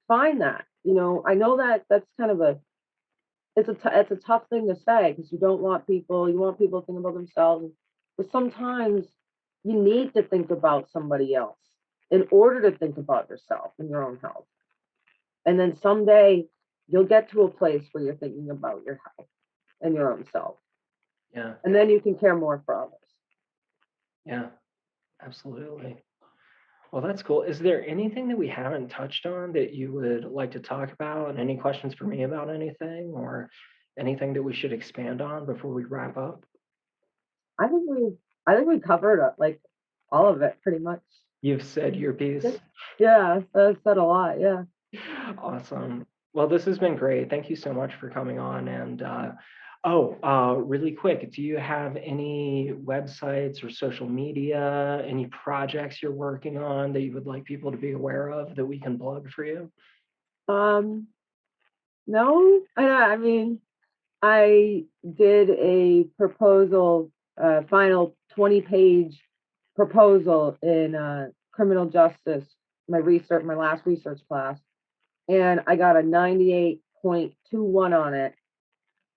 Find that. I know that that's kind of it's a tough thing to say because you want people to think about themselves, but sometimes you need to think about somebody else in order to think about yourself and your own health. And then someday you'll get to a place where you're thinking about your health and your own self. Yeah, And then you can care more for others. yeah, absolutely. Well, that's cool. Is there anything that we haven't touched on that you would like to talk about? And any questions for me about anything or anything that we should expand on before we wrap up? I think we I think we covered like all of it pretty much. You've said your piece. Yeah, that said a lot. Yeah. Awesome. Well, this has been great. Thank you so much for coming on. And really quick, do you have any websites or social media, any projects you're working on that you would like people to be aware of that we can plug for you? Um, no, I mean, I did a proposal, final 20-page proposal in criminal justice, my last research class, and I got a 98.21 on it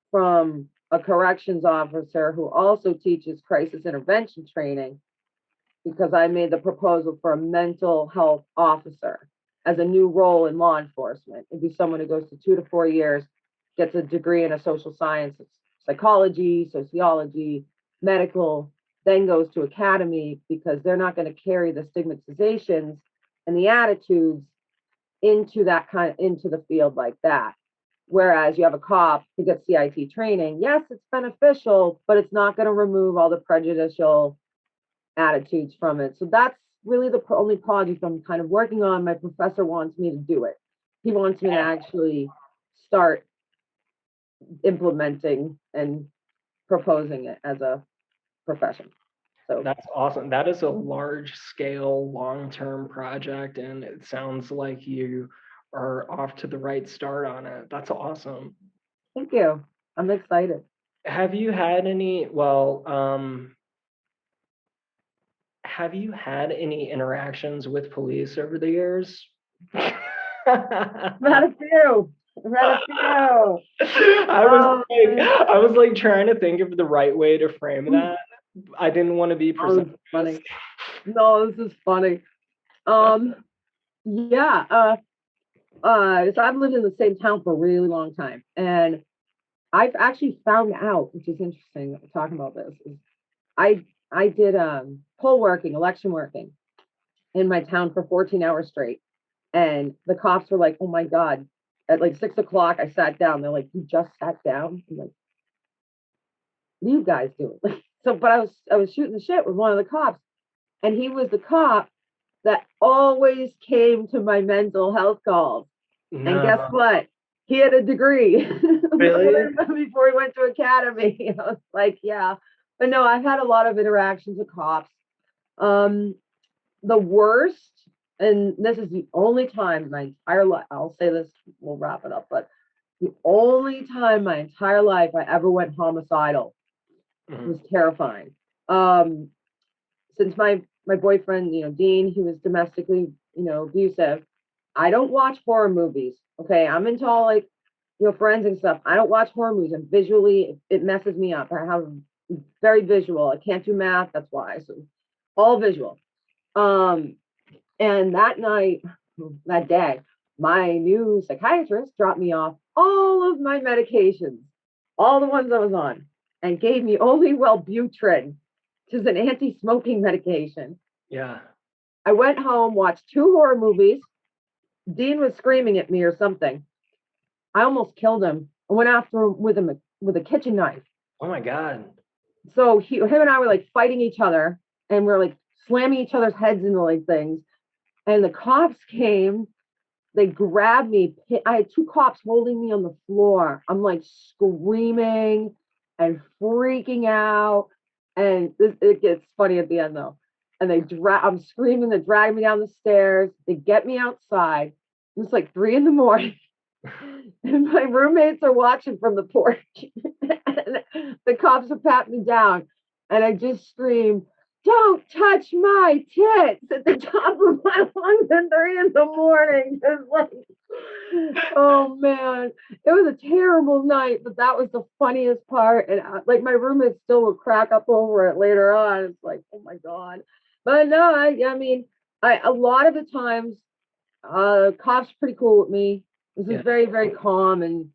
from a corrections officer who also teaches crisis intervention training because I made the proposal for a mental health officer as a new role in law enforcement. It'd be someone who goes to 2 to 4 years, gets a degree in a social sciences, psychology, sociology, medical, then goes to academy because they're not going to carry the stigmatizations and the attitudes into the field like that. Whereas you have a cop who gets CIT training. Yes, it's beneficial, but it's not going to remove all the prejudicial attitudes from it. So that's really the only project I'm kind of working on. My professor wants me to do it. He wants me to actually start implementing and proposing it as a profession. So That's awesome. That is a large scale, long term project, and it sounds like you are off to the right start on it. That's awesome. thank you. I'm excited. Have you had any interactions with police over the years? I've had a few. I've had a few. I was like trying to think of the right way to frame that. I didn't want to be Oh, this is presumptuous. funny. No, this is funny. Um, yeah. So I've lived in the same town for a really long time, and I've actually found out, which is interesting that we're talking about this, is I did poll working, election working in my town for 14 hours straight. And the cops were like, oh my God. At like 6 o'clock, I sat down. They're like, you just sat down? I'm like, what are you guys doing? But I was shooting the shit with one of the cops, and he was the cop that always came to my mental health calls. And guess No, what? He had a degree really? before he went to academy. I was like, yeah. But no, I've had a lot of interactions with cops. Um, the worst, and this is the only time my entire life, I'll say this, we'll wrap it up, but the only time my entire life I ever went homicidal was terrifying. Um, since my boyfriend, Dean, he was domestically, abusive. I don't watch horror movies. Okay, I'm into all like, forensic stuff. I don't watch horror movies. And visually, it messes me up. I have very visual. I can't do math. That's why. So all visual. Um, and that night, that day, my new psychiatrist dropped me off all of my medications, all the ones I was on, and gave me only Wellbutrin, which is an anti-smoking medication. Yeah. I went home, watched 2 horror movies. Dean was screaming at me or something. I almost killed him. I went after him with a kitchen knife. Oh my God. So him and I were like fighting each other, and we're like slamming each other's heads into like things. And the cops came. They grabbed me. I had 2 cops holding me on the floor. I'm like screaming and freaking out. And it gets funny at the end though. And I'm screaming. They drag me down the stairs. They get me outside. It's like 3 a.m. And my roommates are watching from the porch. And the cops are patting me down. And I just scream, don't touch my tits at the top of my lungs at 3 a.m. It's like, oh man, it was a terrible night, but that was the funniest part. And like my roommates still will crack up over it later on. It's like, oh my God. But no, I mean, a lot of the times, cops pretty cool with me. This is Yeah. very, very calm. And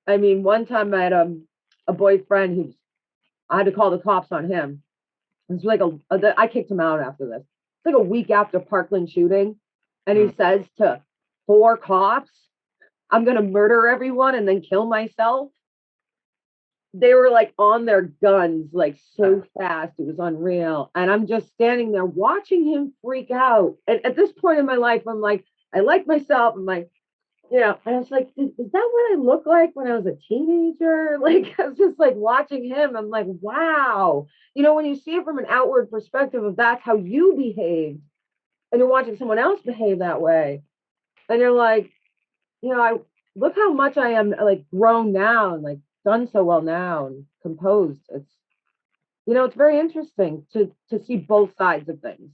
I mean, one time I had a boyfriend I had to call the cops on him. It's like I kicked him out after this. It's like a week after Parkland shooting, and he says to 4 cops, "I'm gonna murder everyone and then kill myself." They were like on their guns, like so fast. It was unreal, and I'm just standing there watching him freak out. And at this point in my life, I'm like, I like myself. I'm like, and I was like, is that what I look like when I was a teenager? Like, I was just like watching him. I'm like, wow. When you see it from an outward perspective of that's how you behaved, and you're watching someone else behave that way, and you're like, I look how much I am like grown now and like done so well now and composed. It's very interesting to see both sides of things.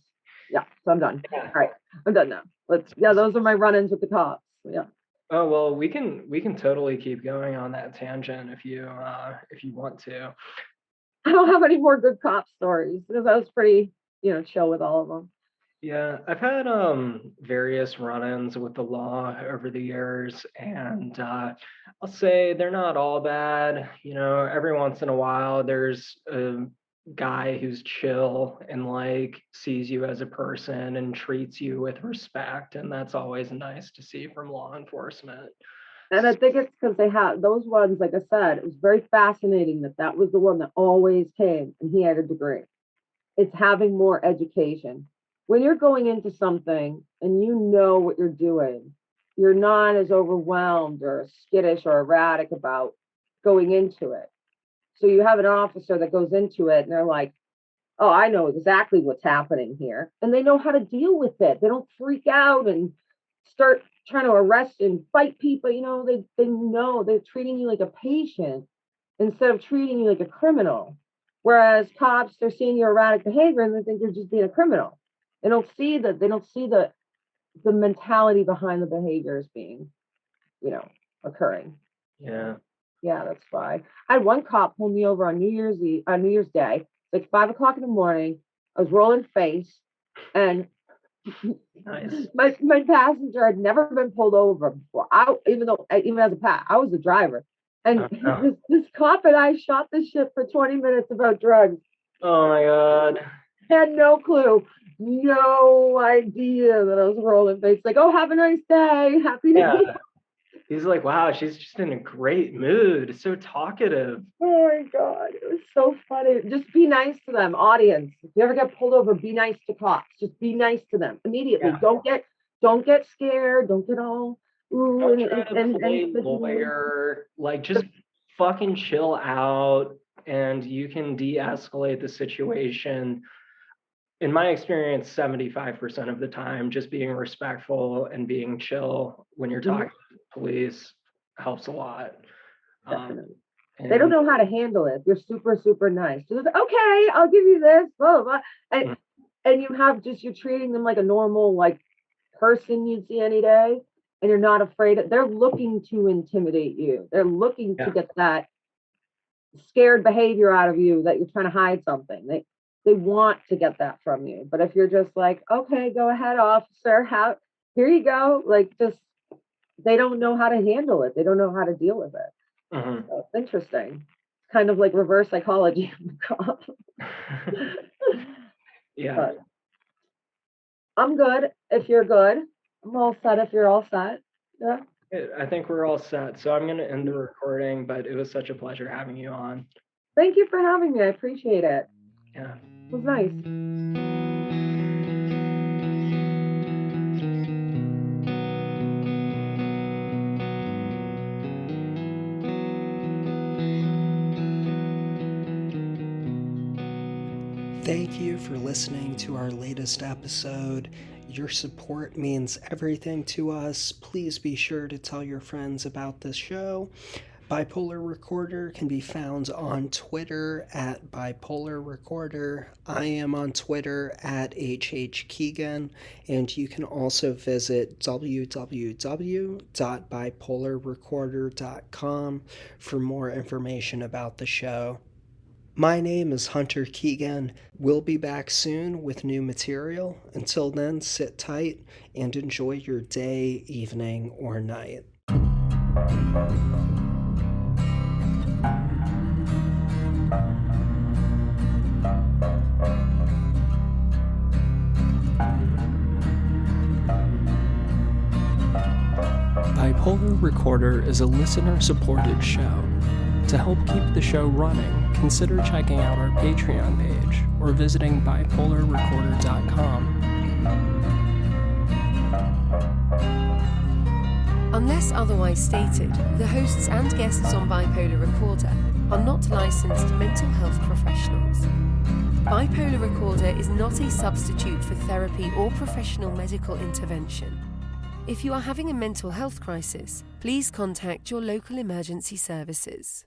Yeah, so I'm done. Yeah. All right, I'm done now. Those are my run-ins with the cops. Yeah. Oh well, we can totally keep going on that tangent if you want to. I don't have any more good cop stories because I was pretty, chill with all of them. Yeah, I've had various run-ins with the law over the years, and I'll say they're not all bad. Every once in a while there's a guy who's chill and like sees you as a person and treats you with respect, and that's always nice to see from law enforcement. And I think it's because they have those ones, like I said, it was very fascinating that was the one that always came and he had a degree. It's having more education. When you're going into something and you know what you're doing, you're not as overwhelmed or skittish or erratic about going into it. So you have an officer that goes into it and they're like, oh, I know exactly what's happening here. And they know how to deal with it. They don't freak out and start trying to arrest and fight people. They know they're treating you like a patient instead of treating you like a criminal. Whereas cops, they're seeing your erratic behavior and they think you're just being a criminal. They don't see the mentality behind the behaviors being, occurring. Yeah. Yeah, that's why. I had one cop pull me over on New Year's Day, like 5 o'clock in the morning. I was rolling face, and Nice. my passenger had never been pulled over before. Even as a pat, I was the driver, and this cop and I shot this shit for 20 minutes about drugs. Oh my God. Had no clue, no idea that I was rolling face. Like, oh, have a nice day, happy New Year. He's like, wow, she's just in a great mood. So talkative. Oh my God, it was so funny. Just be nice to them, audience. If you ever get pulled over, be nice to cops. Just be nice to them immediately. Yeah. Don't get scared. Don't get all Don't try to play lawyer. Like, just fucking chill out, and you can de-escalate the situation. In my experience, 75% of the time, just being respectful and being chill when you're talking to the police helps a lot. They don't know how to handle it. You're super, super nice. Just, okay, I'll give you this, blah, blah, blah. And you're treating them like a normal, like, person you'd see any day, and you're not afraid. They're looking to intimidate you. They're looking to get that scared behavior out of you, that you're trying to hide something. They want to get that from you. But if you're just like, okay, go ahead, officer, here you go. Like, just, they don't know how to handle it. They don't know how to deal with it. Mm-hmm. So it's interesting. It's kind of like reverse psychology. Yeah. But I'm good if you're good. I'm all set if you're all set. Yeah. I think we're all set. So I'm going to end the recording, but it was such a pleasure having you on. Thank you for having me. I appreciate it. Yeah. It was nice. Thank you for listening to our latest episode. Your support means everything to us. Please be sure to tell your friends about this show. Bipolar Recorder can be found on Twitter at Bipolar Recorder. I am on Twitter at HHKeegan, and you can also visit www.bipolarrecorder.com for more information about the show. My name is Hunter Keegan. We'll be back soon with new material. Until then, sit tight and enjoy your day, evening, or night. Bipolar Recorder is a listener-supported show. To help keep the show running, consider checking out our Patreon page or visiting bipolarrecorder.com. Unless otherwise stated, the hosts and guests on Bipolar Recorder are not licensed mental health professionals. Bipolar Recorder is not a substitute for therapy or professional medical intervention. If you are having a mental health crisis, please contact your local emergency services.